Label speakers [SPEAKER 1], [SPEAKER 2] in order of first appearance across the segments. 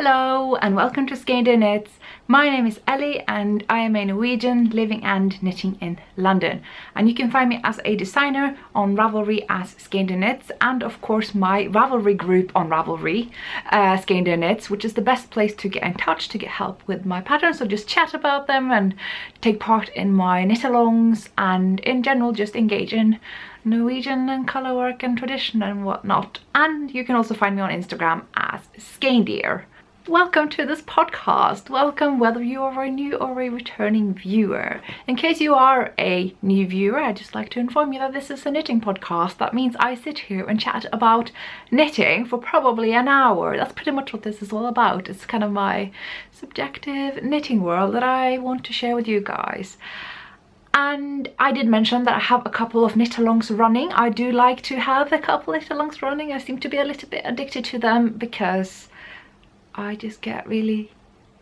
[SPEAKER 1] Hello and welcome to Skeindeer Knits. My name is Ellie and I am a Norwegian living and knitting in London. And you can find me as a designer on Ravelry as Skeindeer Knits, and of course my Ravelry group on Ravelry, Skeindeer Knits, which is the best place to get in touch, to get help with my patterns, so just chat about them and take part in my knit-alongs and in general just engage in Norwegian and colourwork and tradition and whatnot. And you can also find me on Instagram as Skeindeer. Welcome to this podcast. Welcome whether you are a new or a returning viewer. In case you are a new viewer, I'd just like to inform you that this is a knitting podcast. That means I sit here and chat about knitting for probably an hour. That's pretty much what this is all about. It's kind of my subjective knitting world that I want to share with you guys. And I did mention that I have a couple of knit-alongs running. I do like to have a couple of knit-alongs running. I seem to be a little bit addicted to them because I just get really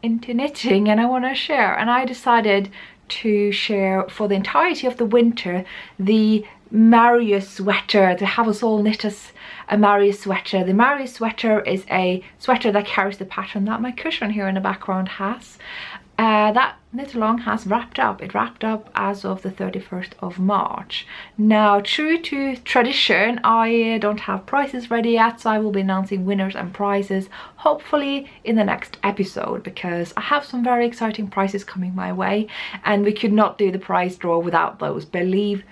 [SPEAKER 1] into knitting and I want to share. And I decided to share for the entirety of the winter the Marius sweater, to have us all knit us a Marius sweater. The Marius sweater is a sweater that carries the pattern that my cushion here in the background has. That knit-along has wrapped up. It wrapped up as of the 31st of March. Now, true to tradition, I don't have prices ready yet, so I will be announcing winners and prizes hopefully in the next episode, because I have some very exciting prizes coming my way and we could not do the prize draw without those, believe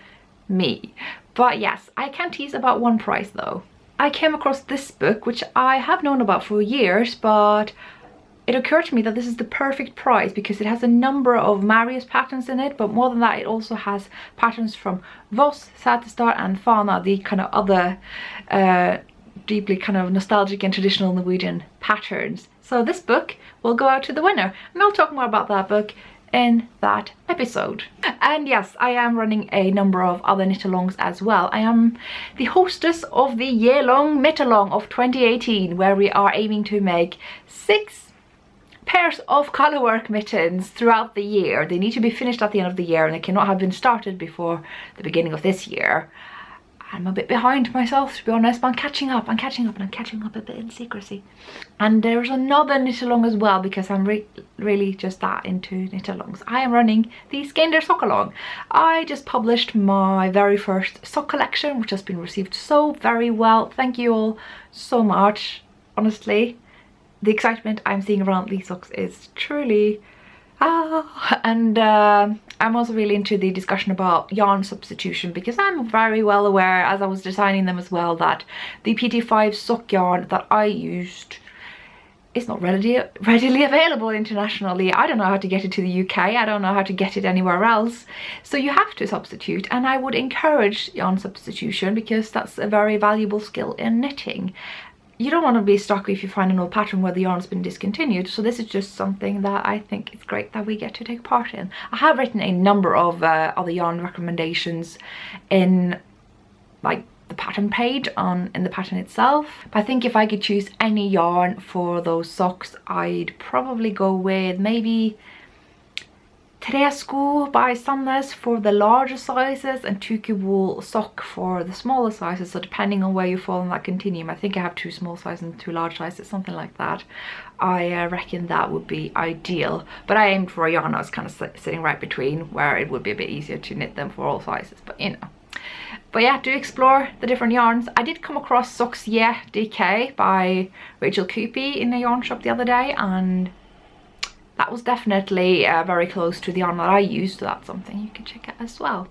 [SPEAKER 1] me. But yes, I can tease about one prize though. I came across this book, which I have known about for years, but it occurred to me that this is the perfect prize because it has a number of Marius patterns in it, but more than that, it also has patterns from Voss, Satestar and Fana, the kind of other deeply kind of nostalgic and traditional Norwegian patterns. So this book will go out to the winner, and I'll talk more about that book in that episode. And yes, I am running a number of other knit-alongs as well. I am the hostess of the year-long knit-along of 2018, where we are aiming to make 6 pairs of colourwork mittens throughout the year. They need to be finished at the end of the year and they cannot have been started before the beginning of this year. I'm a bit behind myself, to be honest, but I'm catching up and I'm catching up a bit in secrecy. And there's another knit-along as well, because I'm really just that into knit-alongs. I am running the Skeindeer sock-along. I just published my very first sock collection, which has been received so very well. Thank you all so much, honestly. The excitement I'm seeing around these socks is truly and I'm also really into the discussion about yarn substitution, because I'm very well aware, as I was designing them as well, that the PT5 sock yarn that I used is not readily available internationally. I don't know how to get it to the UK, I don't know how to get it anywhere else, so you have to substitute. And I would encourage yarn substitution because that's a very valuable skill in knitting. You don't want to be stuck if you find an old pattern where the yarn's been discontinued, so this is just something that I think is great that we get to take part in. I have written a number of other yarn recommendations in like the pattern page in the pattern itself, but I think if I could choose any yarn for those socks, I'd probably go with maybe Träsko by Sandnes for the larger sizes and Tuku wool sock for the smaller sizes. So depending on where you fall in that continuum, I think I have 2 small sizes and 2 large sizes, something like that. I reckon that would be ideal, but I aimed for a yarn I was kind of sitting right between, where it would be a bit easier to knit them for all sizes, but you know. But yeah, do explore the different yarns. I did come across Socks Yeah DK by Rachel Coopy in a yarn shop the other day, and that was definitely very close to the yarn that I used, so that's something you can check out as well.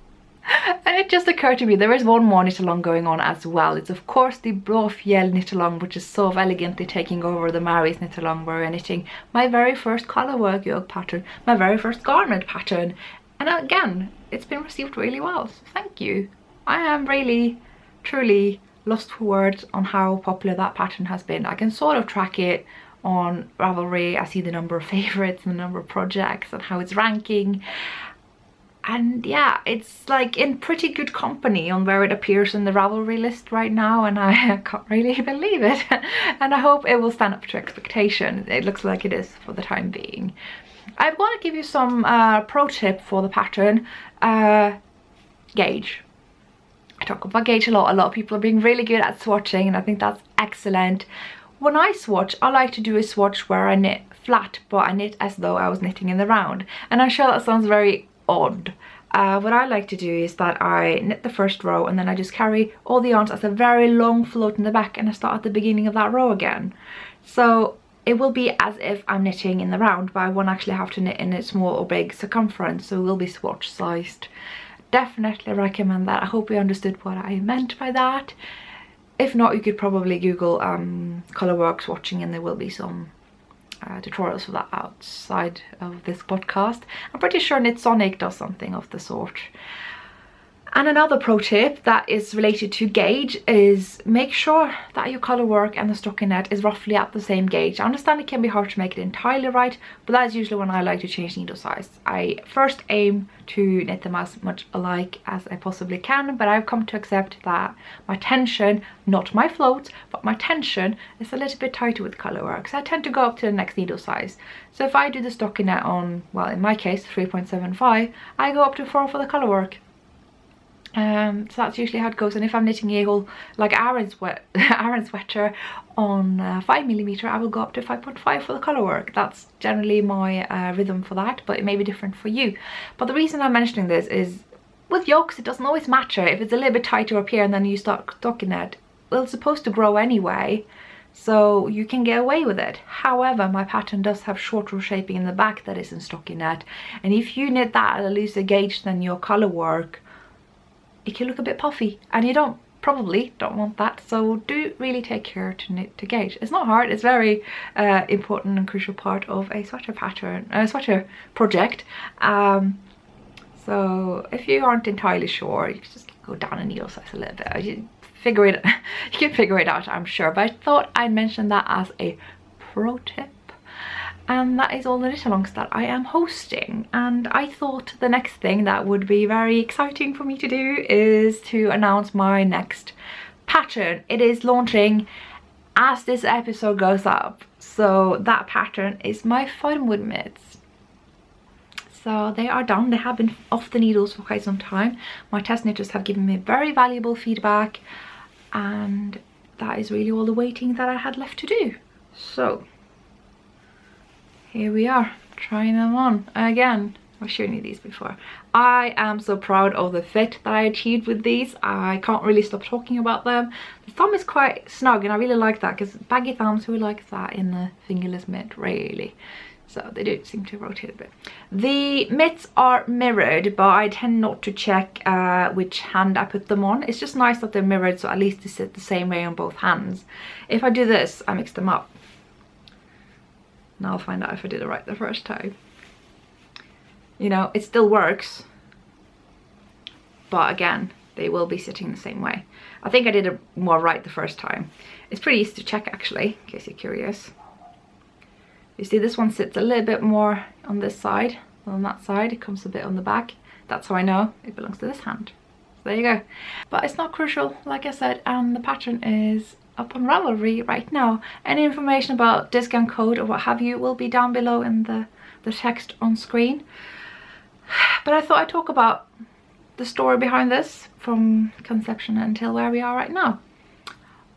[SPEAKER 1] And it just occurred to me there is one more knit-along going on as well. It's of course the Blåfjell knit-along, which is so elegantly taking over the Marius knit-along, where we're knitting my very first colourwork yoke pattern, my very first garment pattern. And again, it's been received really well, so thank you. I am really, truly lost for words on how popular that pattern has been. I can sort of track it on Ravelry. I see the number of favorites and the number of projects and how it's ranking, and yeah, it's like in pretty good company on where it appears in the Ravelry list right now, and I can't really believe it. And I hope it will stand up to expectation. It looks like it is for the time being. I want to give you some pro tip for the pattern. Gauge. I talk about gauge a lot. A lot of people are being really good at swatching, and I think that's excellent. when I swatch, I like to do a swatch where I knit flat, but I knit as though I was knitting in the round. And I'm sure that sounds very odd. What I like to do is that I knit the first row and then I just carry all the yarns as a very long float in the back, and I start at the beginning of that row again. So it will be as if I'm knitting in the round, but I won't actually have to knit in a small or big circumference, so it will be swatch sized. Definitely recommend that. I hope you understood what I meant by that. If not, you could probably Google colourwork swatching, and there will be some tutorials for that outside of this podcast. I'm pretty sure Knitsonic does something of the sort. And another pro tip that is related to gauge is make sure that your colour work and the stockinette is roughly at the same gauge. I understand it can be hard to make it entirely right, but that is usually when I like to change needle size. I first aim to knit them as much alike as I possibly can, but I've come to accept that my tension, not my float, but my tension is a little bit tighter with colour work, so I tend to go up to the next needle size. So if I do the stockinette on, well, in my case 3.75, I go up to 4 for the colour work. So that's usually how it goes. And if I'm knitting a whole like Aaron sweater on 5mm, I will go up to 5.5 for the colour work. That's generally my rhythm for that, but it may be different for you. But the reason I'm mentioning this is with yokes it doesn't always matter if it's a little bit tighter up here and then you start stockinette. Well, it's supposed to grow anyway, so you can get away with it. However, my pattern does have shorter shaping in the back that is in stockinette, and if you knit that at a looser gauge than your colour work, it can look a bit puffy, and you probably don't want that. So do really take care to knit to gauge. It's not hard, it's very important and crucial part of a sweater pattern, sweater project. So if you aren't entirely sure, you can just go down a needle size a little bit. You can figure it out, I'm sure. But I thought I'd mention that as a pro tip. And that is all the knit-alongs that I am hosting. And I thought the next thing that would be very exciting for me to do is to announce my next pattern. It is launching as this episode goes up. So that pattern is my Firewood Myths. So they are done. They have been off the needles for quite some time. My test knitters have given me very valuable feedback, and that is really all the waiting that I had left to do. So here we are, trying them on again. I've shown you these before. I am so proud of the fit that I achieved with these. I can't really stop talking about them. The thumb is quite snug, and I really like that, because baggy thumbs, who likes that in the fingerless mitt, really? So they do seem to rotate a bit. The mitts are mirrored, but I tend not to check which hand I put them on. It's just nice that they're mirrored, so at least they sit the same way on both hands. If I do this, I mix them up. Now I'll find out if I did it right the first time. You know, it still works, but again, they will be sitting the same way. I think I did it more right the first time. It's pretty easy to check, actually, in case you're curious. You see, this one sits a little bit more on this side than on that side. It comes a bit on the back. That's how I know it belongs to this hand. So there you go. But it's not crucial, like I said, and the pattern is up on Ravelry right now. Any information about discount code or what have you will be down below in the text on screen. But I thought I'd talk about the story behind this from conception until where we are right now.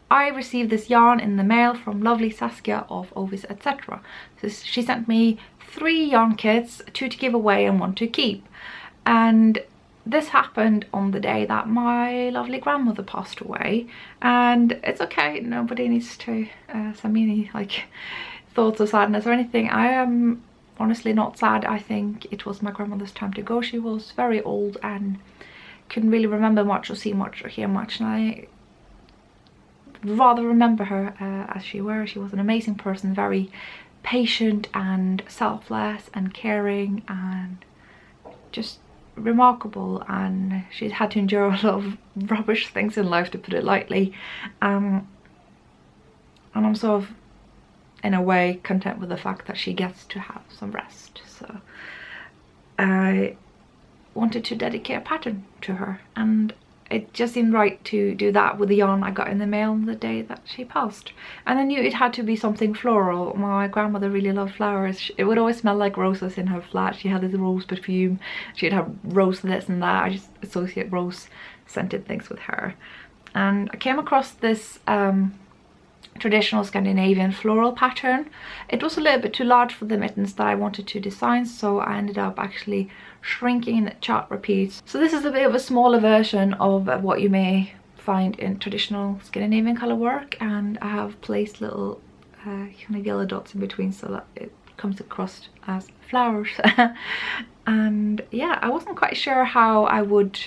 [SPEAKER 1] I received this yarn in the mail from lovely Saskia of Ovis etc. So she sent me 3 yarn kits, 2 to give away and 1 to keep. And this happened on the day that my lovely grandmother passed away, and it's okay, nobody needs to send me any like thoughts of sadness or anything. I am honestly not sad. I think it was my grandmother's time to go. She was very old and couldn't really remember much or see much or hear much, and I rather remember her as she was. She was an amazing person, very patient and selfless and caring and just remarkable, and she's had to endure a lot of rubbish things in life, to put it lightly, and I'm sort of in a way content with the fact that she gets to have some rest. So I wanted to dedicate a pattern to her, and it just seemed right to do that with the yarn I got in the mail on the day that she passed. And I knew it had to be something floral. My grandmother really loved flowers. It would always smell like roses in her flat. She had this rose perfume. She'd have rose this and that. I just associate rose scented things with her. And I came across this traditional Scandinavian floral pattern. It was a little bit too large for the mittens that I wanted to design, so I ended up actually shrinking the chart repeats. So this is a bit of a smaller version of what you may find in traditional Scandinavian color work, and I have placed little kind of yellow dots in between so that it comes across as flowers. And yeah, I wasn't quite sure how I would.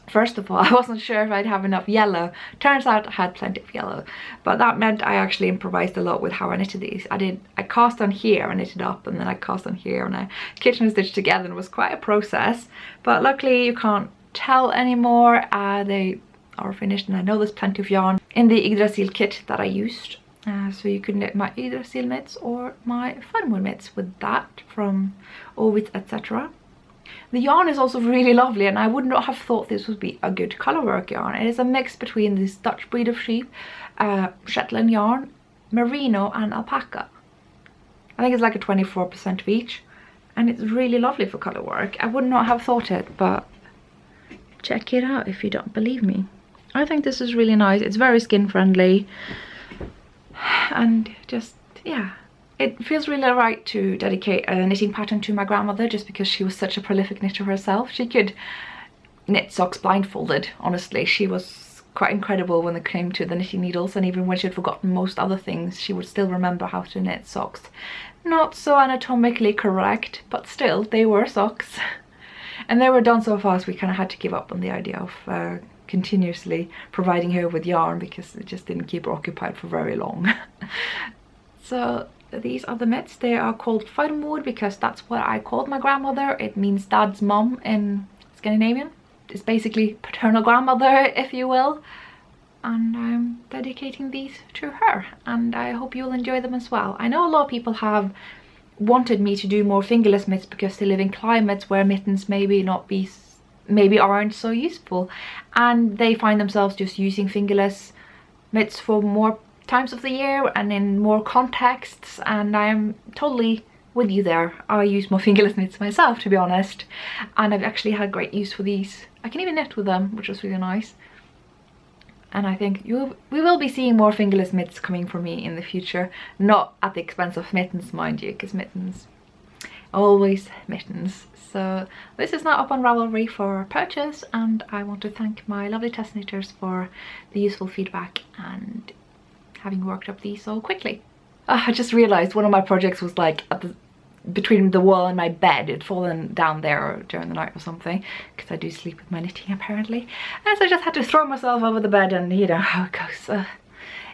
[SPEAKER 1] First of all, I wasn't sure if I'd have enough yellow. Turns out I had plenty of yellow, but that meant I actually improvised a lot with how I knitted these. I cast on here and knitted up, and then I cast on here and I kitchen stitched together, and it was quite a process. But luckily you can't tell anymore. They are finished, and I know there's plenty of yarn in the Yggdrasil kit that I used. So you could knit my Yggdrasil mitts or my Firewood mitts with that from Ovitz, etc. The yarn is also really lovely, and I would not have thought this would be a good colorwork yarn. It is a mix between this Dutch breed of sheep, Shetland yarn, merino and alpaca. I think it's like a 24% of each, and it's really lovely for colorwork. I would not have thought it, but check it out if you don't believe me. I think this is really nice. It's very skin friendly, and just, yeah. It feels really right to dedicate a knitting pattern to my grandmother, just because she was such a prolific knitter herself. She could knit socks blindfolded, honestly. She was quite incredible when it came to the knitting needles, and even when she had forgotten most other things, she would still remember how to knit socks. Not so anatomically correct, but still, they were socks. And they were done so fast we kind of had to give up on the idea of continuously providing her with yarn, because it just didn't keep her occupied for very long. So these are the mitts. They are called Firewood because that's what I called my grandmother. It means dad's mom in Scandinavian. It's basically paternal grandmother, if you will. And I'm dedicating these to her, and I hope you'll enjoy them as well. I know a lot of people have wanted me to do more fingerless mitts because they live in climates where mittens maybe aren't so useful, and they find themselves just using fingerless mitts for more times of the year and in more contexts, and I am totally with you there. I use more fingerless mitts myself, to be honest, and I've actually had great use for these. I can even knit with them, which was really nice. And I think we will be seeing more fingerless mitts coming from me in the future, not at the expense of mittens, mind you, because mittens, always mittens. So this is now up on Ravelry for purchase, and I want to thank my lovely test knitters for the useful feedback and having worked up these so quickly. I just realized one of my projects was like between the wall and my bed. It'd fallen down there during the night or something, because I do sleep with my knitting apparently, and so I just had to throw myself over the bed, and you know how it goes.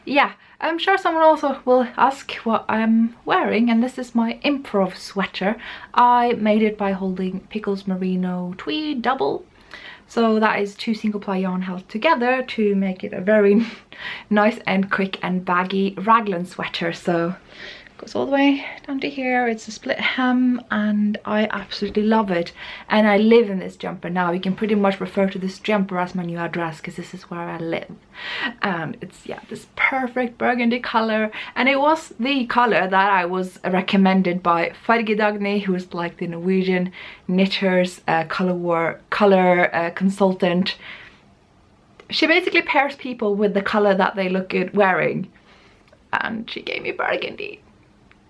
[SPEAKER 1] Yeah, I'm sure someone also will ask what I'm wearing, and this is my Improv sweater. I made it by holding Pickles Merino Tweed Double. So that is 2 single ply yarn held together to make it a very nice and quick and baggy raglan sweater. So it goes all the way down to here. It's a split hem, and I absolutely love it. And I live in this jumper now. You can pretty much refer to this jumper as my new address, because this is where I live. And it's, yeah, this perfect burgundy color, and it was the color that I was recommended by Farge Dagny, who is like the Norwegian knitters color consultant. She basically pairs people with the color that they look good wearing, and she gave me burgundy,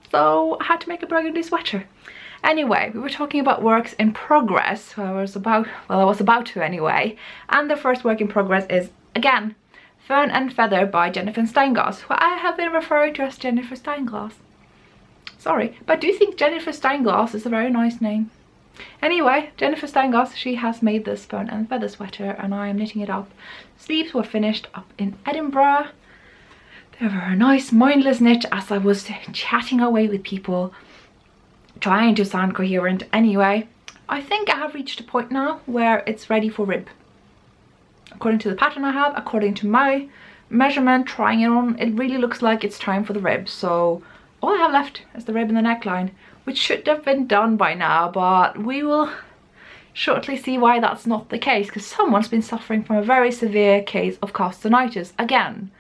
[SPEAKER 1] so I had to make a burgundy sweater. Anyway, we were talking about works in progress. I was about to anyway, and the first work in progress is, again, Fern and Feather by Jennifer Steinglass, who I have been referring to as Jennifer Steinglass. Sorry, but I do think Jennifer Steinglass is a very nice name. Anyway, Jennifer Steinglass, she has made this Fern and Feather sweater, and I am knitting it up. Sleeves were finished up in Edinburgh. They were a nice mindless knit as I was chatting away with people, trying to sound coherent. Anyway, I think I have reached a point now where it's ready for rib. According to the pattern I have, according to my measurement, trying it on, it really looks like it's time for the rib. So all I have left is the rib and the neckline, which should have been done by now, but we will shortly see why that's not the case, because someone's been suffering from a very severe case of castonitis again.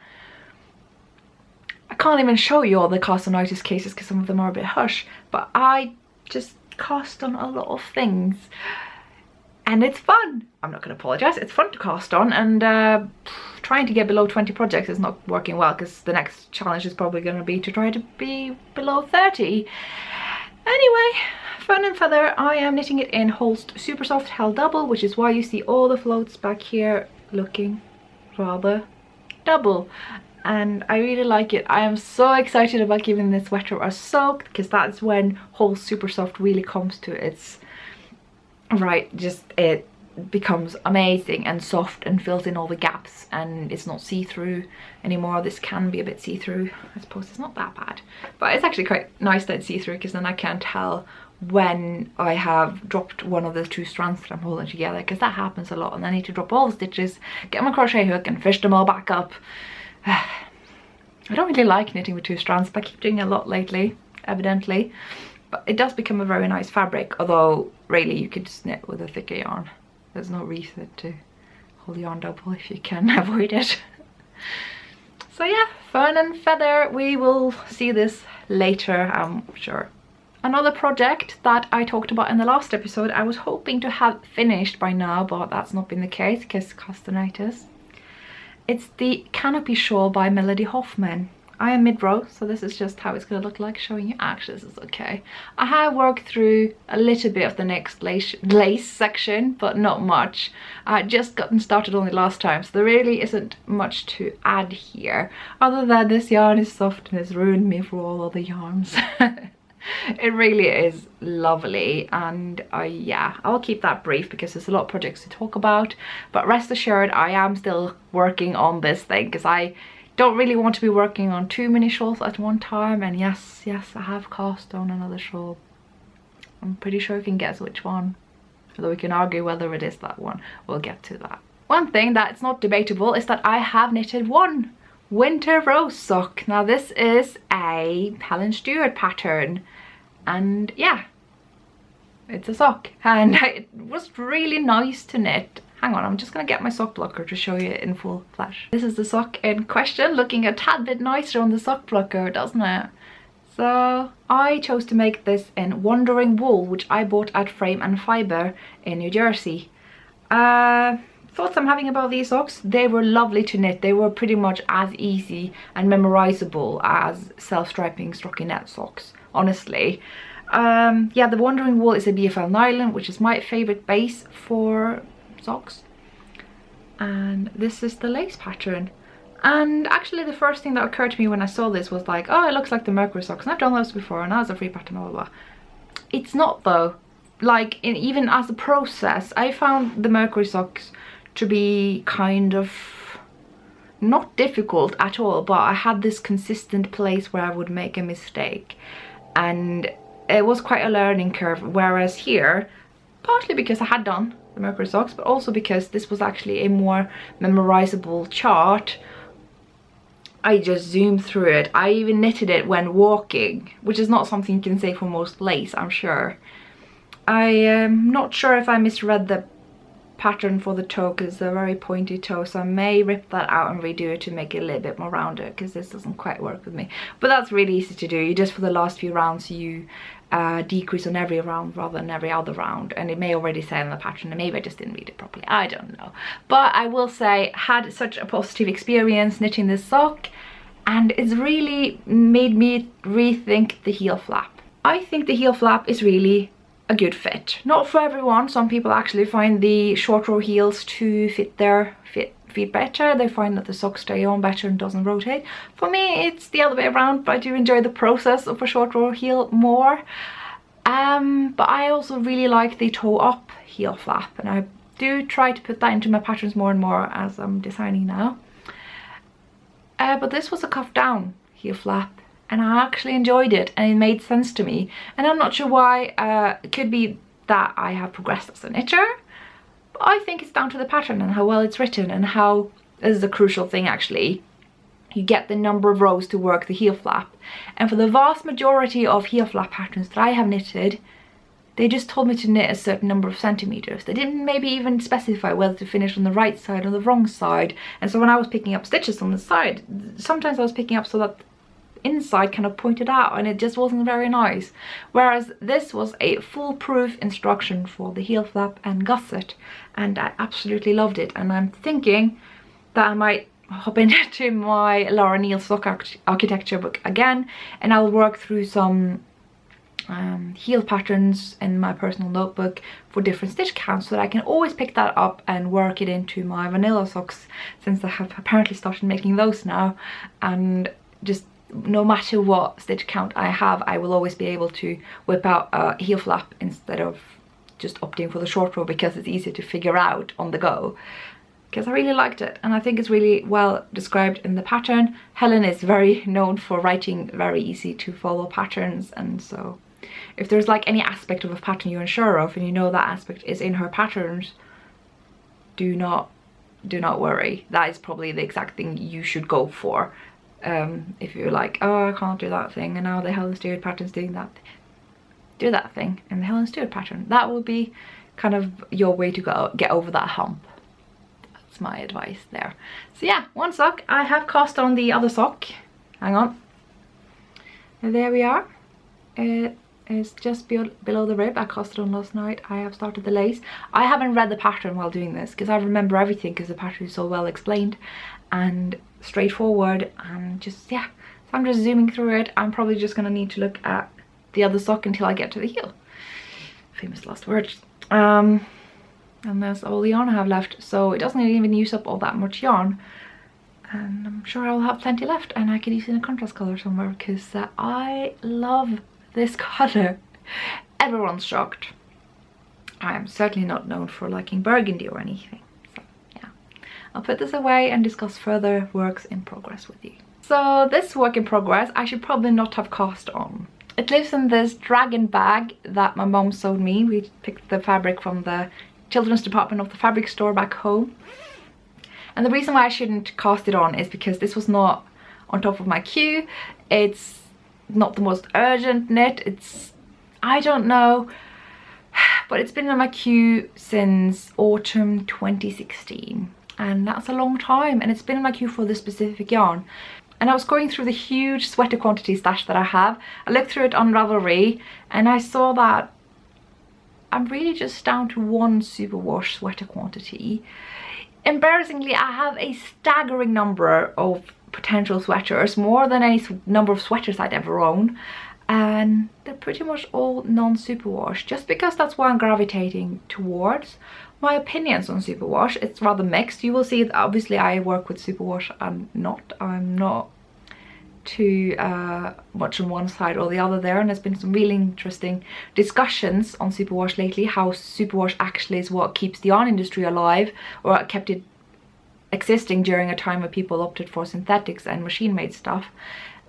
[SPEAKER 1] I can't even show you all the castonitis cases because some of them are a bit hush, but I just cast on a lot of things, and it's fun. I'm not going to apologise, it's fun to cast on, and trying to get below 20 projects is not working well, because the next challenge is probably going to be to try to be below 30. Anyway, fun and feather, I am knitting it in Holst Super Soft Held Double, which is why you see all the floats back here looking rather double. And I really like it. I am so excited about giving this sweater a soak, because that's when Holst Super Soft really comes to its right. Just it becomes amazing and soft and fills in all the gaps, and it's not see-through anymore. This can be a bit see-through. I suppose it's not that bad, but it's actually quite nice that it's see-through, because then I can tell when I have dropped one of the two strands that I'm holding together, because that happens a lot, and I need to drop all the stitches, get my crochet hook and fish them all back up. I don't really like knitting with two strands, but I keep doing it a lot lately, evidently. But it does become a very nice fabric, although really you could just knit with a thicker yarn. There's no reason to hold the yarn double if you can avoid it. So yeah, fun and feather. We will see this later, I'm sure. Another project that I talked about in the last episode, I was hoping to have finished by now, but that's not been the case because castonitis. It's the Canopy Shawl by Melody Hoffman. I am mid-row, so this is just how it's going to look like, showing you. Actually, this is okay. I have worked through a little bit of the next lace section, but not much. I just gotten started only last time, so there really isn't much to add here, other than this yarn is soft and has ruined me for all other yarns. It really is lovely, and yeah, I'll keep that brief because there's a lot of projects to talk about, but rest assured I am still working on this thing, because I don't really want to be working on too many shawls at one time. And yes, I have cast on another shawl. I'm pretty sure you can guess which one, although we can argue whether it is that one. We'll get to that. One thing that's not debatable is that I have knitted one winter rose sock. Now this is a Helen Stewart pattern, and yeah, it's a sock, and it was really nice to knit. Hang on, I'm just gonna get my sock blocker to show you it in full flash. This is the sock in question, looking a tad bit nicer on the sock blocker, doesn't it? So I chose to make this in Wandering Wool, which I bought at Frame and Fiber in New Jersey. Thoughts I'm having about these socks? They were lovely to knit. They were pretty much as easy and memorizable as self-striping stockinette socks, honestly. Yeah, the Wandering Wool is a PFL Island, which is my favorite base for socks. And this is the lace pattern. And actually the first thing that occurred to me when I saw this was like, oh, it looks like the Mercury socks, and I've done those before, and that was a free pattern, blah, blah, blah. It's not though. Like, even as a process, I found the Mercury socks to be kind of not difficult at all, but I had this consistent place where I would make a mistake, and it was quite a learning curve. Whereas here, partly because I had done the Mercury socks, but also because this was actually a more memorizable chart, I just zoomed through it. I even knitted it when walking, which is not something you can say for most lace, I'm sure. I am not sure if I misread the pattern for the toe, because it's a very pointy toe, so I may rip that out and redo it to make it a little bit more rounded, because this doesn't quite work with me. But that's really easy to do. You just, for the last few rounds, you decrease on every round rather than every other round, and it may already say on the pattern, and maybe I just didn't read it properly, I don't know. But I will say, had such a positive experience knitting this sock, and it's really made me rethink the heel flap. I think the heel flap is really a good fit. Not for everyone. Some people actually find the short row heels to fit their feet better. They find that the socks stay on better and doesn't rotate. For me, it's the other way around, but I do enjoy the process of a short row heel more. But I also really like the toe up heel flap, and I do try to put that into my patterns more and more as I'm designing now. But this was a cuff down heel flap, and I actually enjoyed it, and it made sense to me. And I'm not sure why. It could be that I have progressed as a knitter, but I think it's down to the pattern and how well it's written, and how, this is a crucial thing actually, you get the number of rows to work the heel flap. And for the vast majority of heel flap patterns that I have knitted, they just told me to knit a certain number of centimeters. They didn't maybe even specify whether to finish on the right side or the wrong side. And so when I was picking up stitches on the side, sometimes I was picking up so that inside kind of pointed out, and it just wasn't very nice. Whereas this was a foolproof instruction for the heel flap and gusset, and I absolutely loved it. And I'm thinking that I might hop into my Laura Neal sock architecture book again, and I'll work through some heel patterns in my personal notebook for different stitch counts, so that I can always pick that up and work it into my vanilla socks, since I have apparently started making those now. And just no matter what stitch count I have, I will always be able to whip out a heel flap instead of just opting for the short row, because it's easier to figure out on the go. Because I really liked it, and I think it's really well described in the pattern. Helen is very known for writing very easy to follow patterns, and so if there's like any aspect of a pattern you're unsure of and you know that aspect is in her patterns, do not worry. That is probably the exact thing you should go for. If you're like, oh, I can't do that thing, and now the Helen Stewart pattern's doing that, do that thing in the Helen Stewart pattern. That will be kind of your way to go get over that hump. That's my advice there. So yeah, one sock. I have cast on the other sock. Hang on. And there we are. It is just below the rib. I cast it on last night. I have started the lace. I haven't read the pattern while doing this, because I remember everything, because the pattern is so well explained and straightforward, and just, yeah. So I'm just zooming through it. I'm probably just gonna need to look at the other sock until I get to the heel. Famous last words. And that's all the yarn I have left, so it doesn't even use up all that much yarn, and I'm sure I'll have plenty left, and I could use it in a contrast color somewhere, because I love this color. Everyone's shocked. I am certainly not known for liking burgundy or anything, so yeah. I'll put this away and discuss further works in progress with you. So this work in progress I should probably not have cast on. It lives in this dragon bag that my mom sewed me. We picked the fabric from the children's department of the fabric store back home. And the reason why I shouldn't cast it on is because this was not on top of my queue. It's not the most urgent knit. It's, I don't know, but it's been on my queue since autumn 2016. And that's a long time. And it's been in my queue for this specific yarn. And I was going through the huge sweater quantity stash that I have. I looked through it on Ravelry, and I saw that I'm really just down to one superwash sweater quantity. Embarrassingly, I have a staggering number of potential sweaters, more than any number of sweaters I'd ever own, and they're pretty much all non-superwash, just because that's what I'm gravitating towards. My opinions on superwash, it's rather mixed. You will see that obviously I work with superwash. I'm not too much on one side or the other there, and there's been some really interesting discussions on superwash lately, how superwash actually is what keeps the yarn industry alive, or kept it existing during a time where people opted for synthetics and machine-made stuff.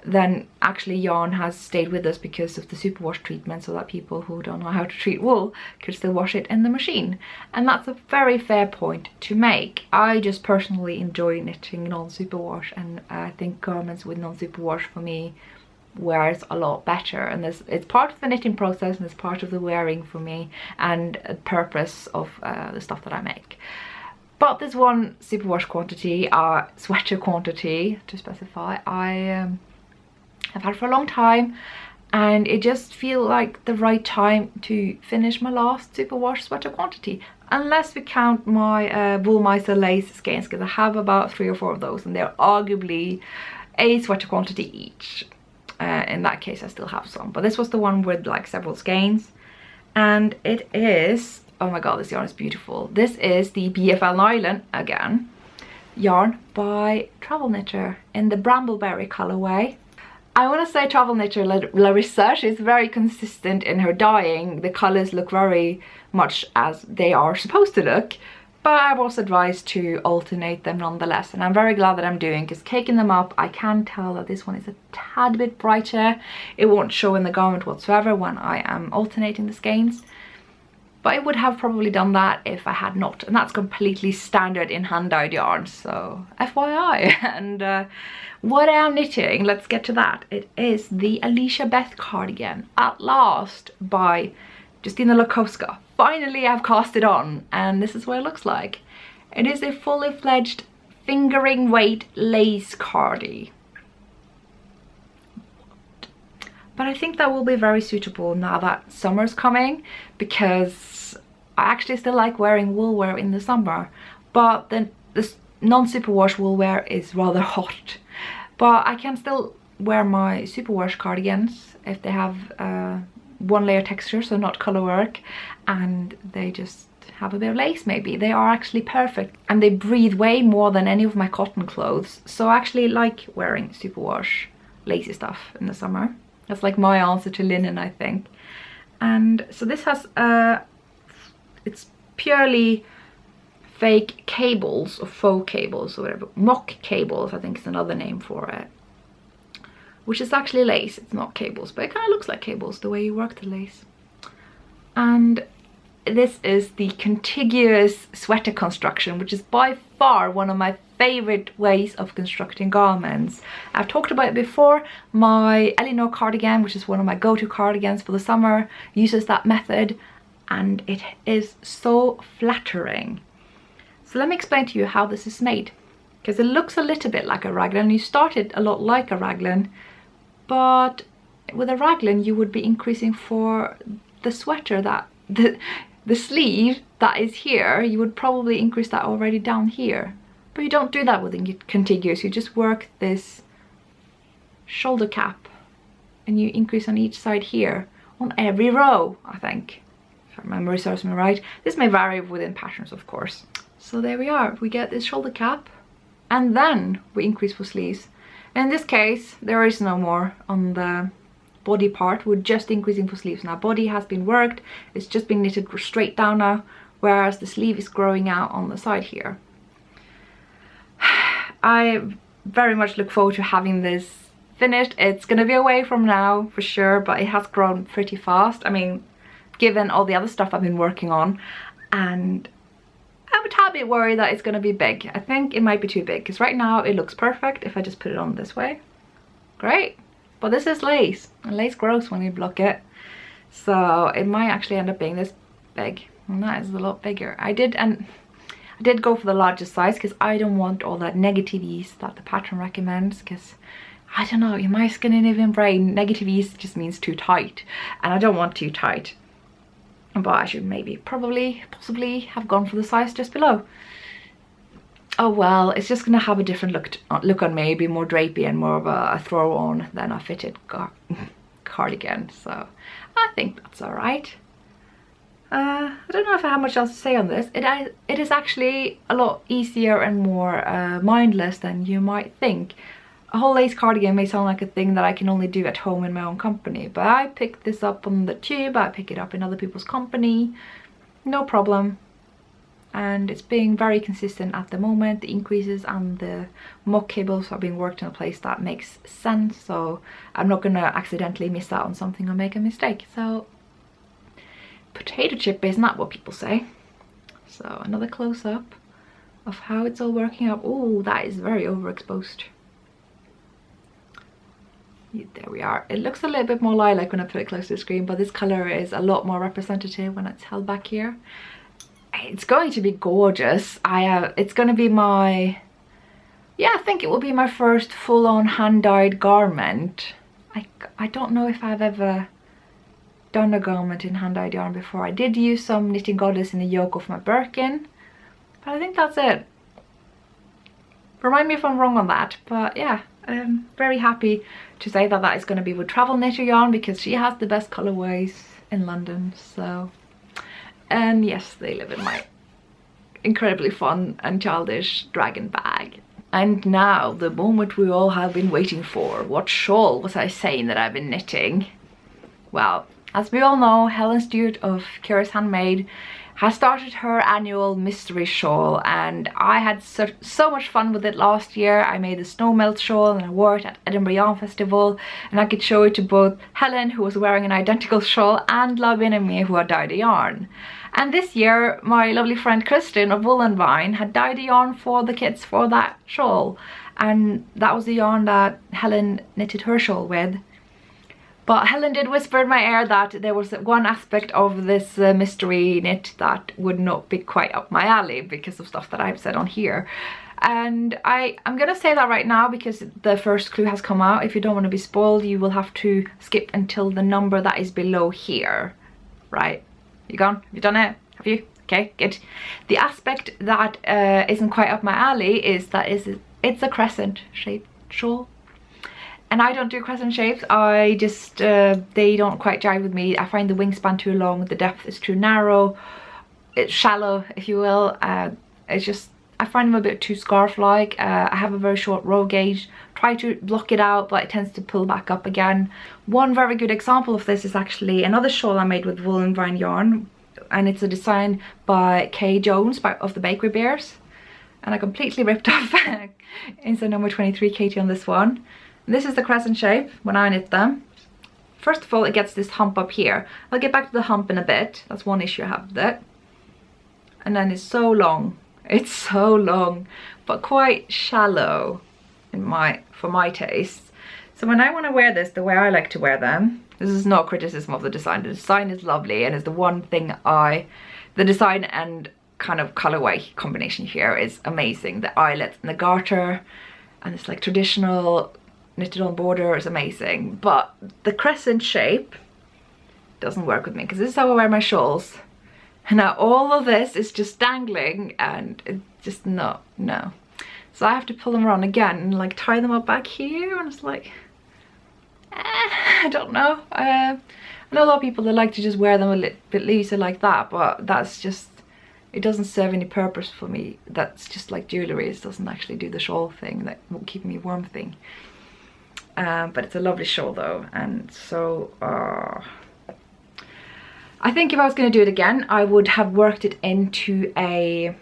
[SPEAKER 1] Then actually yarn has stayed with us because of the superwash treatment, so that people who don't know how to treat wool could still wash it in the machine. And that's a very fair point to make. I just personally enjoy knitting non-superwash, and I think garments with non-superwash for me wears a lot better, and it's part of the knitting process, and it's part of the wearing for me, and a purpose of the stuff that I make. But this one superwash quantity, sweater quantity to specify, I've had for a long time, and it just feels like the right time to finish my last superwash sweater quantity, unless we count my Wool Miser lace skeins, because I have about 3 or 4 of those, and they're arguably a sweater quantity each. In that case I still have some, but this was the one with like several skeins, and it is, oh my god, this yarn is beautiful. This is the PFL Island again yarn by Travel Knitter in the Brambleberry colorway. I want to say Travel Knitter Larissa, she's very consistent in her dyeing. The colors look very much as they are supposed to look, but I was advised to alternate them nonetheless, and I'm very glad that I'm doing, because caking them up, I can tell that this one is a tad bit brighter. It won't show in the garment whatsoever when I am alternating the skeins, but I would have probably done that if I had not, and that's completely standard in hand-dyed yarn, so FYI. And what I'm knitting, let's get to that. It is the Alicia Beth cardigan, at last, by Justina Lakowska. Finally I've cast it on, and this is what it looks like. It is a fully fledged fingering weight lace cardi. But I think that will be very suitable now that summer's coming, because I actually still like wearing wool wear in the summer, but then the non-superwash wool wear is rather hot, but I can still wear my superwash cardigans if they have one layer texture, so not color work, and they just have a bit of lace maybe. They are actually perfect, and they breathe way more than any of my cotton clothes, so I actually like wearing superwash lacy stuff in the summer. That's like my answer to linen, I think. And so this has it's purely fake cables or faux cables or whatever. Mock cables, I think is another name for it, which is actually lace. It's not cables, but it kind of looks like cables the way you work the lace. And this is the contiguous sweater construction, which is by far one of my favorite ways of constructing garments. I've talked about it before. My Eleanor cardigan, which is one of my go-to cardigans for the summer, uses that method, and it is so flattering. So let me explain to you how this is made, because it looks a little bit like a raglan. You started a lot like a raglan, but with a raglan you would be increasing for the sweater, that the sleeve that is here, you would probably increase that already down here. But you don't do that with contiguous. You just work this shoulder cap and you increase on each side here on every row, I think, if my memory serves me right. This may vary within patterns, of course. So there we are, we get this shoulder cap and then we increase for sleeves. In this case, there is no more on the body part. We're just increasing for sleeves now. Body has been worked, it's just been knitted straight down now, whereas the sleeve is growing out on the side here. I very much look forward to having this finished. It's gonna be away from now for sure, but it has grown pretty fast. I mean, given all the other stuff I've been working on, and I'm a tad bit worried that it's gonna be big. I think it might be too big, because right now it looks perfect if I just put it on this way. Great. But this is lace, and lace grows when you block it. So it might actually end up being this big, and that is a lot bigger. I did go for the largest size because I don't want all that negative ease that the pattern recommends, because I don't know, in my Scandinavian brain, negative ease just means too tight, and I don't want too tight. But I should maybe, possibly have gone for the size just below. Oh well, it's just gonna have a different look on me, be more drapey and more of a throw on than a fitted cardigan, so I think that's all right. I don't know if I have much else to say on this. It is actually a lot easier and more mindless than you might think. A whole lace cardigan may sound like a thing that I can only do at home in my own company, but I picked this up on the tube, I pick it up in other people's company, no problem. And it's being very consistent at the moment. The increases and the mock cables are being worked in a place that makes sense, so I'm not gonna accidentally miss out on something or make a mistake. So potato chip, isn't that what people say? So another close-up of how it's all working out. Oh, that is very overexposed. There we are. It looks a little bit more lilac when I put it close to the screen, but this color is a lot more representative when it's held back here. It's going to be gorgeous. It's going to be my, yeah, I think it will be my first full-on hand-dyed garment. I don't know if I've ever done a garment in hand-dyed yarn before. I did use some Knitting Goddess in the yoke of my Birkin, but I think that's it. Remind me if I'm wrong on that, but yeah, I'm very happy to say that that is going to be with Travel Knitter yarn, because she has the best colorways in London, so... And yes, they live in my incredibly fun and childish dragon bag. And now, the moment we all have been waiting for. What shawl was I saying that I've been knitting? Well, as we all know, Helen Stewart of Curious Handmade has started her annual mystery shawl, and I had so much fun with it last year. I made the snow melt shawl and I wore it at Edinburgh Yarn Festival, and I could show it to both Helen, who was wearing an identical shawl, and Lavin and me, who had dyed a yarn. And this year, my lovely friend Kristin of Wool & Vine had dyed a yarn for the kids for that shawl, and that was the yarn that Helen knitted her shawl with. But Helen did whisper in my ear that there was one aspect of this mystery knit that would not be quite up my alley because of stuff that I've said on here. And I'm gonna say that right now because the first clue has come out. If you don't want to be spoiled, you will have to skip until the number that is below here. Right? You gone? Have you done it? Have you? Okay, good. The aspect that isn't quite up my alley is that it's a crescent shaped shawl. And I don't do crescent shapes. I just, they don't quite jive with me. I find the wingspan too long, the depth is too narrow, it's shallow, if you will. It's just, I find them a bit too scarf-like. I have a very short row gauge. Try to block it out, but it tends to pull back up again. One very good example of this is actually another shawl I made with woolen vine yarn, and it's a design by Kay Jones of the Bakery Bears. And I completely ripped off inside number 23 Katie on this one. This is the crescent shape when I knit them. First of all, it gets this hump up here. I'll get back to the hump in a bit. That's one issue I have with it. And then it's so long. It's so long, but quite shallow for my taste. So when I want to wear this the way I like to wear them, this is no criticism of the design. The design is lovely, and is the one thing the design and kind of colorway combination here is amazing. The eyelets and the garter, and it's like traditional knitted on border is amazing, but the crescent shape doesn't work with me because this is how I wear my shawls. And now all of this is just dangling, and it just no. So I have to pull them around again and like tie them up back here, and it's like, I don't know. I know a lot of people that like to just wear them a little bit looser like that, but that's just, it doesn't serve any purpose for me. That's just like jewellery. It doesn't actually do the shawl thing, that won't keep me warm thing. But it's a lovely shawl though, and so I think if I was going to do it again, I would have worked it into a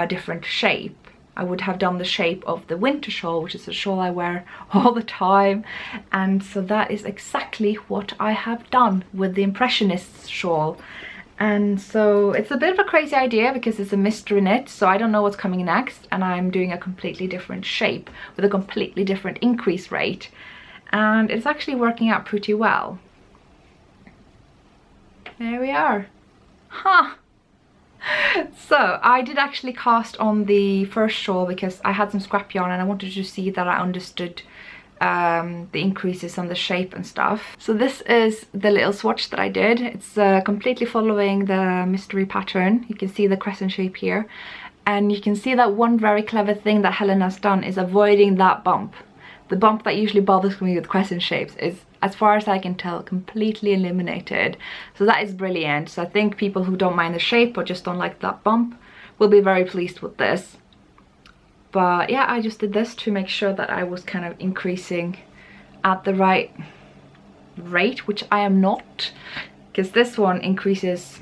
[SPEAKER 1] different shape. I would have done the shape of the winter shawl, which is a shawl I wear all the time, and so that is exactly what I have done with the Impressionist shawl. And so it's a bit of a crazy idea because it's a mystery knit, so I don't know what's coming next, and I'm doing a completely different shape with a completely different increase rate, and it's actually working out pretty well. There we are. Huh. So I did actually cast on the first shawl because I had some scrap yarn and I wanted to see that I understood the increases on the shape and stuff. So this is the little swatch that I did. It's completely following the mystery pattern. You can see the crescent shape here, and you can see that one very clever thing that Helen has done is avoiding that bump. The bump that usually bothers me with crescent shapes is, as far as I can tell, completely eliminated. So that is brilliant. So I think people who don't mind the shape or just don't like that bump will be very pleased with this. But yeah, I just did this to make sure that I was kind of increasing at the right rate, which I am not, because this one increases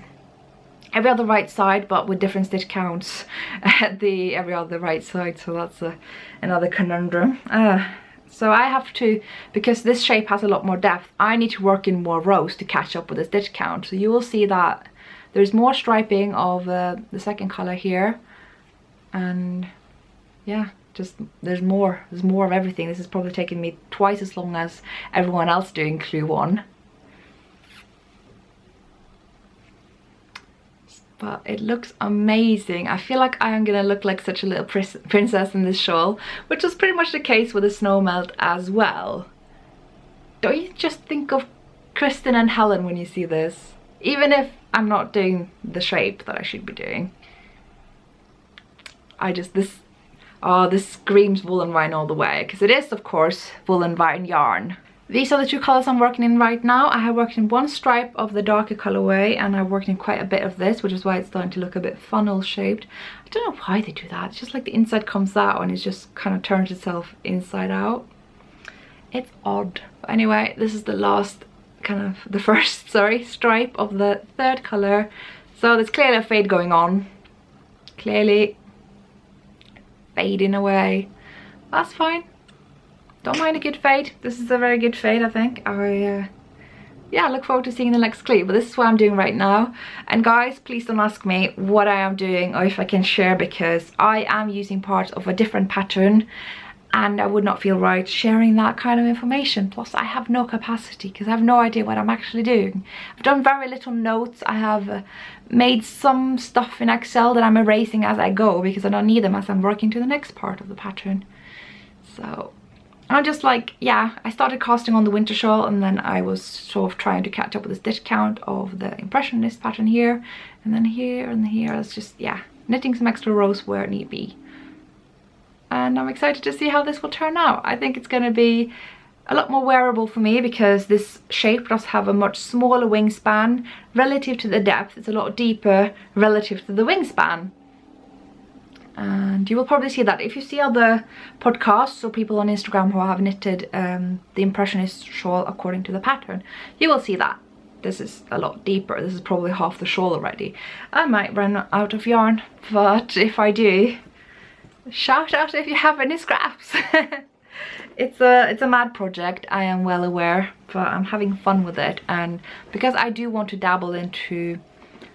[SPEAKER 1] every other right side but with different stitch counts at the every other right side, so that's another conundrum. So I have to, because this shape has a lot more depth, I need to work in more rows to catch up with the stitch count. So you will see that there's more striping of the second color here, and yeah, just there's more of everything. This is probably taking me twice as long as everyone else doing clue 1. But it looks amazing. I feel like I am gonna look like such a little princess in this shawl, which was pretty much the case with the snow melt as well. Don't you just think of Kristen and Helen when you see this? Even if I'm not doing the shape that I should be doing. This screams woolen vine all the way, because it is of course woolen vine yarn. These are the two colors I'm working in right now. I have worked in one stripe of the darker colorway, and I've worked in quite a bit of this, which is why it's starting to look a bit funnel shaped. I don't know why they do that. It's just like the inside comes out and it just kind of turns itself inside out. It's odd. But anyway, this is the last first stripe of the third color. So there's clearly a fade going on. Clearly fading away. That's fine. Don't mind a good fade. This is a very good fade, I think. Yeah, I look forward to seeing the next clue, but this is what I'm doing right now. And guys, please don't ask me what I am doing or if I can share, because I am using parts of a different pattern and I would not feel right sharing that kind of information. Plus I have no capacity because I have no idea what I'm actually doing. I've done very little notes. I have made some stuff in Excel that I'm erasing as I go because I don't need them as I'm working to the next part of the pattern. So I'm just like, yeah, I started casting on the winter shawl, and then I was sort of trying to catch up with the stitch count of the impressionist pattern here, and then here and here. It's just, yeah, knitting some extra rows where it need be. And I'm excited to see how this will turn out. I think it's going to be a lot more wearable for me, because this shape does have a much smaller wingspan relative to the depth. It's a lot deeper relative to the wingspan. And you will probably see that if you see other podcasts or people on Instagram who have knitted the impressionist shawl according to the pattern, you will see that this is a lot deeper. This is probably half the shawl already. I might run out of yarn, but if I do, shout out if you have any scraps. It's a mad project, I am well aware, but I'm having fun with it. And because I do want to dabble into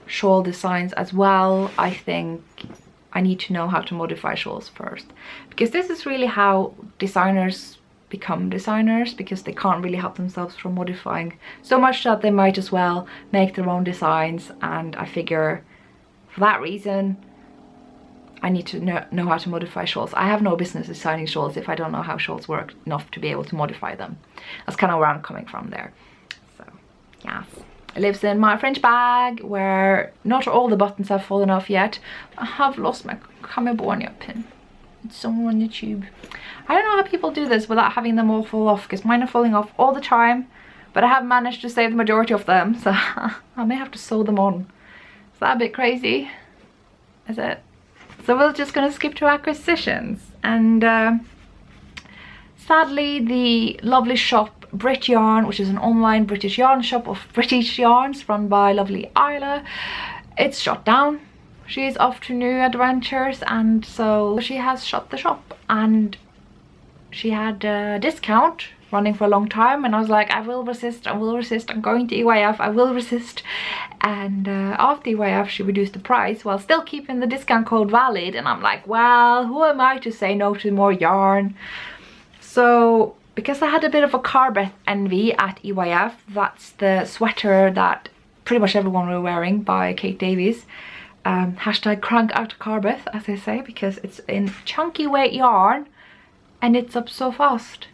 [SPEAKER 1] shawl designs as well, I think I need to know how to modify shawls first, because this is really how designers become designers, because they can't really help themselves from modifying so much that they might as well make their own designs. And I figure for that reason I need to know how to modify shawls. I have no business designing shawls if I don't know how shawls work enough to be able to modify them. That's kind of where I'm coming from there. So yes, it lives in my French bag, where not all the buttons have fallen off yet. I have lost my California pin. It's somewhere on YouTube. I don't know how people do this without having them all fall off, because mine are falling off all the time, but I have managed to save the majority of them, so I may have to sew them on. Is that a bit crazy? Is it? So we're just going to skip to acquisitions. And sadly, the lovely shop Bret Yarn, which is an online British yarn shop of British yarns run by lovely Isla, it's shut down. She's off to new adventures, and so she has shut the shop. And she had a discount running for a long time, and I was like, I will resist, I'm going to EYF, I will resist. And after EYF she reduced the price while still keeping the discount code valid, and I'm like, well, who am I to say no to more yarn? So because I had a bit of a Carbeth envy at EYF, that's the sweater that pretty much everyone were wearing by Kate Davies, hashtag crank out Carbeth, as I say, because it's in chunky weight yarn and it's up so fast.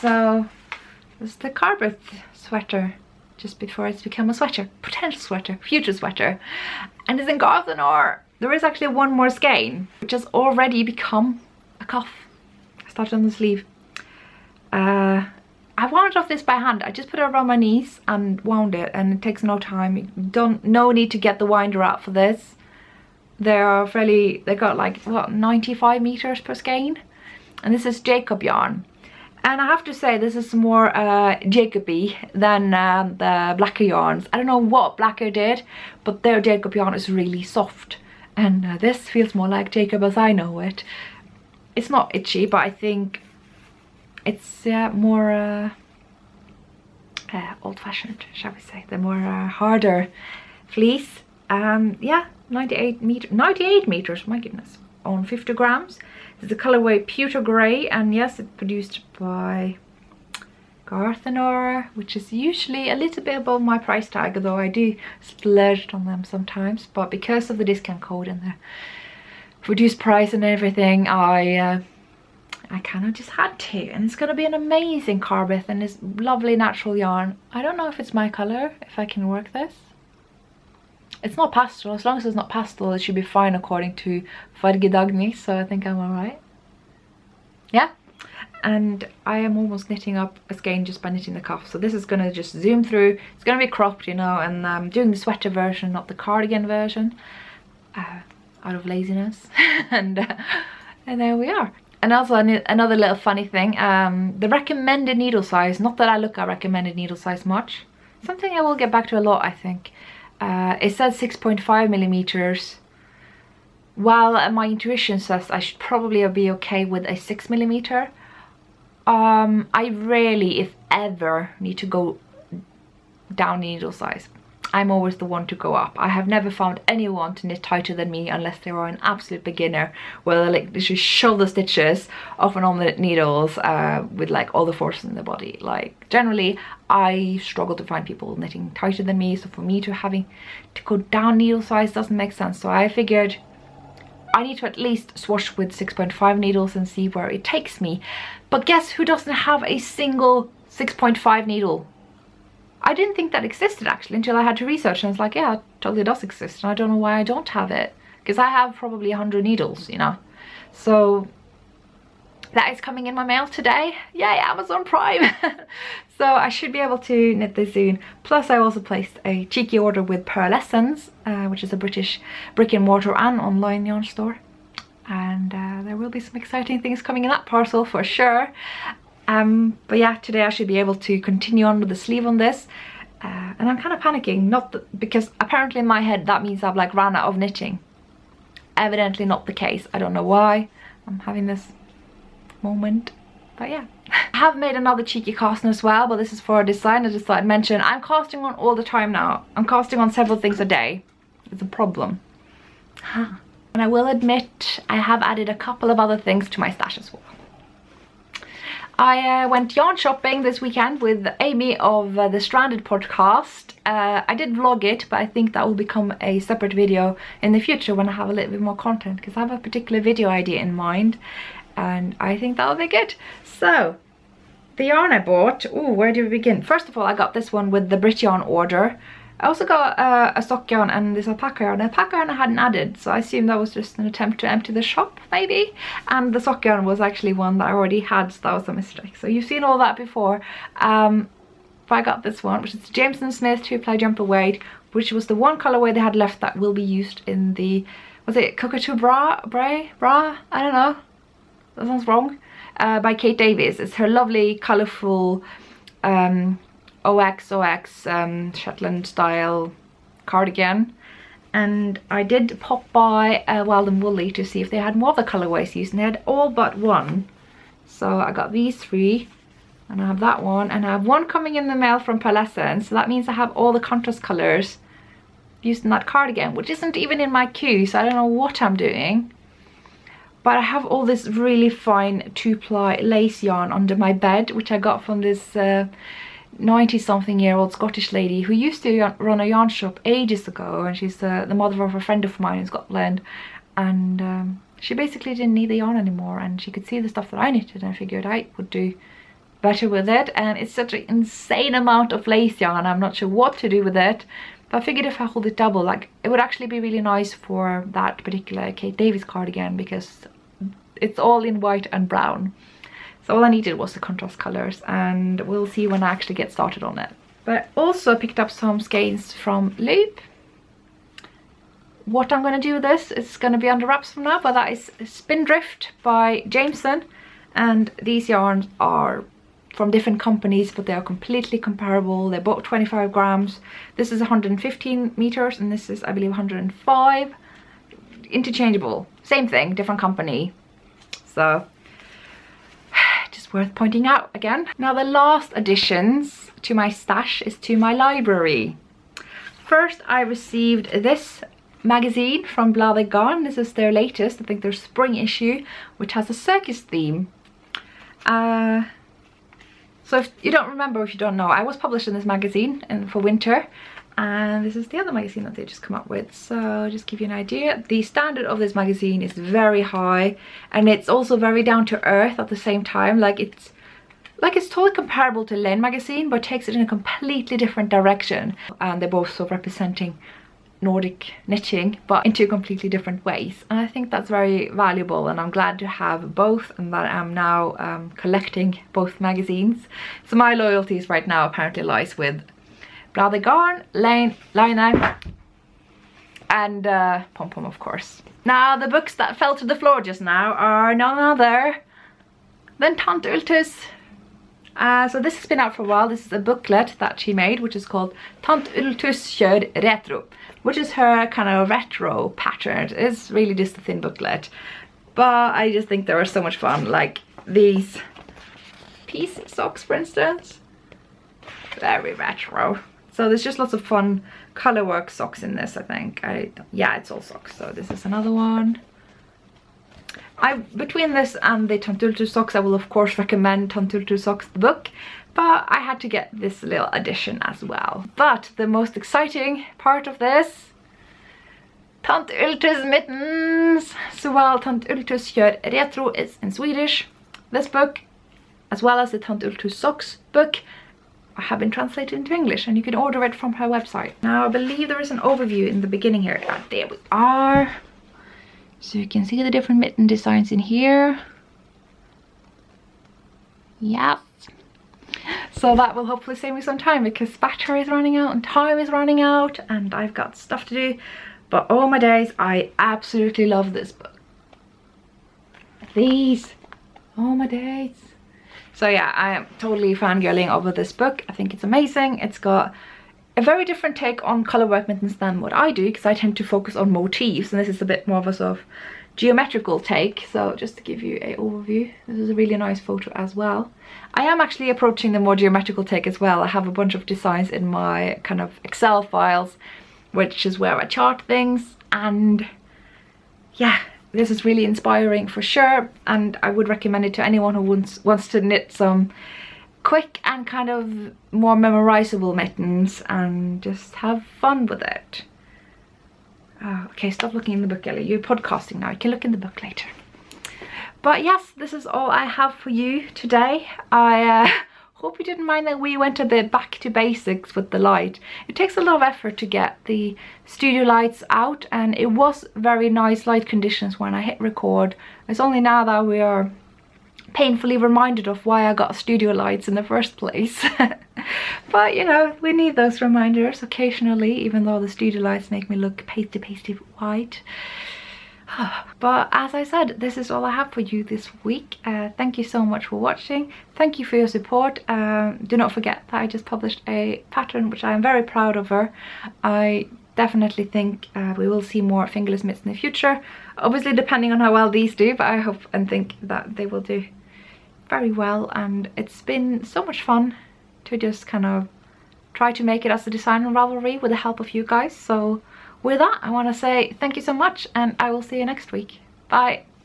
[SPEAKER 1] So this is the Carbeth sweater, just before it's become a sweater, potential sweater, future sweater, and it's in Garthernor. There is actually one more skein, which has already become a cuff. I started on the sleeve. I wound off this by hand. I just put it around my knees and wound it, and it takes no time. No need to get the winder out for this. They got like, what, 95 meters per skein, and this is Jacob yarn. And I have to say, this is more Jacoby than the Blacker yarns. I don't know what Blacker did, but their Jacob yarn is really soft. And this feels more like Jacob as I know it. It's not itchy, but I think it's more old-fashioned, shall we say. The more harder fleece. Yeah, 98 meters, my goodness, on 50 grams. It's the colorway Pewter Grey, and yes, it's produced by Garthernor, which is usually a little bit above my price tag, although I do splurge on them sometimes. But because of the discount code and the reduced price and everything, I kind of just had to. And it's gonna be an amazing Carbeth, and this lovely natural yarn. I don't know if it's my color, if I can work this. It's not pastel. As long as it's not pastel, it should be fine according to Fargedagni, so I think I'm alright. Yeah, and I am almost knitting up a skein just by knitting the cuff. So this is going to just zoom through. It's going to be cropped, you know, and I'm doing the sweater version, not the cardigan version, out of laziness. and there we are. And also another little funny thing, the recommended needle size, not that I look at recommended needle size much, something I will get back to a lot, I think. It says 6.5 millimeters, while my intuition says I should probably be okay with a 6 millimeter. I rarely, if ever, need to go down needle size. I'm always the one to go up. I have never found anyone to knit tighter than me unless they are an absolute beginner, where they like literally shove the stitches off and on the needles with like all the force in the body. Like generally I struggle to find people knitting tighter than me, so for me to having to go down needle size doesn't make sense. So I figured I need to at least swatch with 6.5 needles and see where it takes me. But guess who doesn't have a single 6.5 needle? I didn't think that existed actually until I had to research, and it's like, yeah, it totally does exist, and I don't know why I don't have it, because I have probably 100 needles, you know. So that is coming in my mail today. Yay, Amazon Prime. So I should be able to knit this soon. Plus I also placed a cheeky order with Pearlessence, which is a British brick and mortar and online yarn store, and there will be some exciting things coming in that parcel for sure. But yeah, today I should be able to continue on with the sleeve on this, and I'm kind of panicking, because apparently in my head that means I've like ran out of knitting. Evidently not the case. I don't know why I'm having this moment, but yeah. I have made another cheeky casting as well, but this is for a design. I just thought I'd mention I'm casting on all the time now. I'm casting on several things a day. It's a problem. And I will admit I have added a couple of other things to my stash as well. I went yarn shopping this weekend with Amy of the Stranded podcast. I did vlog it, but I think that will become a separate video in the future when I have a little bit more content, because I have a particular video idea in mind, and I think that'll be good. So, the yarn I bought, ooh, where do we begin? First of all, I got this one with the Bret Yarn order. I also got a sock yarn and this alpaca yarn. The alpaca yarn I hadn't added, so I assume that was just an attempt to empty the shop, maybe. And the sock yarn was actually one that I already had, so that was a mistake. So you've seen all that before. But I got this one, which is Jamieson Smth 2-ply jumper weight, which was the one colorway they had left that will be used in the, was it Cockatoo Bra? I don't know. That sounds wrong. By Kate Davies. It's her lovely, colourful OXOX Shetland style cardigan, and I did pop by Wild and Woolly to see if they had more of the colourways used, and they had all but one. So I got these three, and I have that one, and I have one coming in the mail from Pearlessence, so that means I have all the contrast colours used in that cardigan, which isn't even in my queue, so I don't know what I'm doing. But I have all this really fine 2-ply lace yarn under my bed, which I got from this 90-something-year-old Scottish lady who used to run a yarn shop ages ago, and she's the mother of a friend of mine in Scotland, and she basically didn't need the yarn anymore, and she could see the stuff that I knitted, and I figured I would do better with it. And it's such an insane amount of lace yarn, I'm not sure what to do with it, but I figured if I hold it double, like, it would actually be really nice for that particular Kate Davies cardigan, because it's all in white and brown. So all I needed was the contrast colours, and we'll see when I actually get started on it. But I also picked up some skeins from Loop. What I'm going to do with this is going to be under wraps from now, but that is Spindrift by Jameson. And these yarns are from different companies, but they are completely comparable. They're both 25 grams. This is 115 meters, and this is, I believe, 105. Interchangeable. Same thing, different company. So just worth pointing out again. Now the last additions to my stash is to my library. First I received this magazine from Bladet Garn. This is their latest, I think their spring issue, which has a circus theme. So if you don't remember, if you don't know, I was published in this magazine for winter, and this is the other magazine that they just come up with. So just give you an idea, the standard of this magazine is very high, and it's also very down to earth at the same time. Like it's totally comparable to Len magazine, but takes it in a completely different direction, and they're both sort of representing Nordic knitting, but in two completely different ways. And I think that's very valuable, and I'm glad to have both, and that I'm now collecting both magazines. So my loyalties right now apparently lies with Bladet Garn, Lina, and Pom Pom, of course. Now the books that fell to the floor just now are none other than Tantulltuss. So this has been out for a while. This is a booklet that she made, which is called Tantulltuss Retro, which is her kind of retro pattern. It's really just a thin booklet, but I just think they are so much fun. Like these piece socks, for instance, very retro. So there's just lots of fun colorwork socks in this, I think. Yeah, it's all socks. So this is another one. Between this and the Tantulltuss socks, I will of course recommend Tantulltuss socks, the book, but I had to get this little addition as well. But the most exciting part of this, Tantulltussmittens! So while Tantulltuss gör retro is in Swedish, this book, as well as the Tantulltuss socks book, have been translated into English, and you can order it from her website. Now I believe there is an overview in the beginning here. There we are. So you can see the different mitten designs in here. Yes. So that will hopefully save me some time, because battery is running out and time is running out and I've got stuff to do. But oh my days, I absolutely love this book. These, oh my days. So yeah, I am totally fangirling over this book. I think it's amazing. It's got a very different take on colourwork mittens than what I do, because I tend to focus on motifs, and this is a bit more of a sort of geometrical take. So just to give you an overview, this is a really nice photo as well. I am actually approaching the more geometrical take as well. I have a bunch of designs in my kind of Excel files, which is where I chart things, and yeah, this is really inspiring for sure, and I would recommend it to anyone who wants to knit some quick and kind of more memorizable mittens and just have fun with it. Okay, stop looking in the book, Ellie. You're podcasting now. You can look in the book later. But yes, this is all I have for you today. I hope you didn't mind that we went a bit back to basics with the light. It takes a lot of effort to get the studio lights out, and it was very nice light conditions when I hit record. It's only now that we are painfully reminded of why I got studio lights in the first place. But you know, we need those reminders occasionally, even though the studio lights make me look pasty white. But as I said, this is all I have for you this week. Thank you so much for watching. Thank you for your support. Do not forget that I just published a pattern which I am very proud of her. I definitely think we will see more fingerless mitts in the future. Obviously depending on how well these do, but I hope and think that they will do very well. And it's been so much fun to just kind of try to make it as a designer Ravelry with the help of you guys. So with that, I want to say thank you so much, and I will see you next week. Bye!